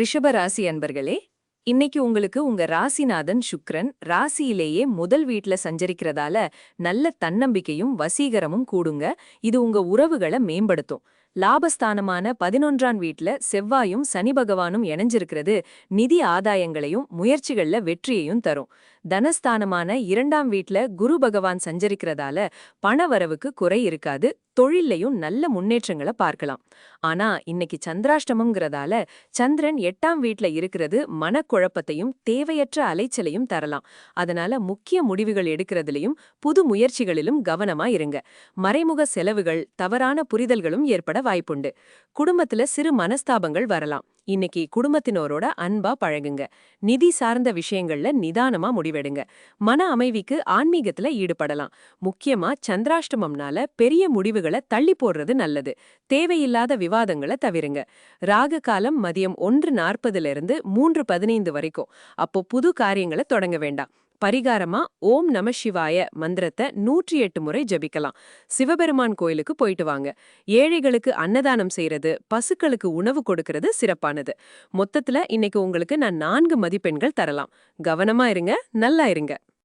ரிஷப ராசி அன்பர்களே, இன்னைக்கு உங்களுக்கு உங்க ராசிநாதன் சுக்கிரன் ராசியிலேயே முதல் வீட்ல சஞ்சரிக்கிறதால நல்ல தன்னம்பிக்கையும் வசீகரமும் கூடுங்க. இது உங்க உறவுகளை மேம்படுத்தும். லாபஸ்தானமான 11ஆம் வீட்ல செவ்வாயும் சனி பகவானும் இணைஞ்சிருக்கிறது நிதி ஆதாயங்களையும் முயற்சிகள்ல வெற்றியையும் தரும். தனஸ்தானமான 2ஆம் வீட்ல குரு பகவான் சஞ்சரிக்கிறதால பணவரவுக்கு குறை இருக்காது. தொழில்லையும் நல்ல முன்னேற்றங்களை பார்க்கலாம். ஆனா இன்னைக்கு சந்திராஷ்டமம்ங்கிறதால சந்திரன் 8ஆம் வீட்ல இருக்கிறது மனக்குழப்பத்தையும் தேவையற்ற அலைச்சலையும் தரலாம். அதனால முக்கிய முடிவுகள் எடுக்கிறதுலயும் புது முயற்சிகளிலும் கவனமா இருங்க. மறைமுக செலவுகள் தவறான புரிதல்களும் ஏற்பட வாய்ப்புண்டு. குடும்பத்துல சிறு மனஸ்தாபங்கள் வரலாம். இன்னைக்கு குடும்பத்தினரோட அன்பா பழகுங்க. நிதி சார்ந்த விஷயங்கள்ல நிதானமா முடிவெடுங்க. மன அமைதிக்கு ஆன்மீகத்துல ஈடுபடலாம். முக்கியமா சந்திராஷ்டமம்னால பெரிய முடிவுகளை தள்ளி போடுறது நல்லது. தேவையில்லாத விவாதங்களை தவிருங்க. ராகு காலம் மதியம் 1:40 இருந்து 3:15 வரைக்கும். அப்போ புது காரியங்களை தொடங்க வேண்டாம். பரிகாரமா ஓம் நம சிவாய மந்திரத்தை 108 முறை ஜபிக்கலாம். சிவபெருமான் கோயிலுக்கு போயிட்டு வாங்க. ஏழைகளுக்கு அன்னதானம் செய்யறது, பசுக்களுக்கு உணவு கொடுக்கறது சிறப்பானது. மொத்தத்துல இன்னைக்கு உங்களுக்கு நான் 4 மதிப்பெண்கள் தரலாம். கவனமா இருங்க, நல்லா இருங்க.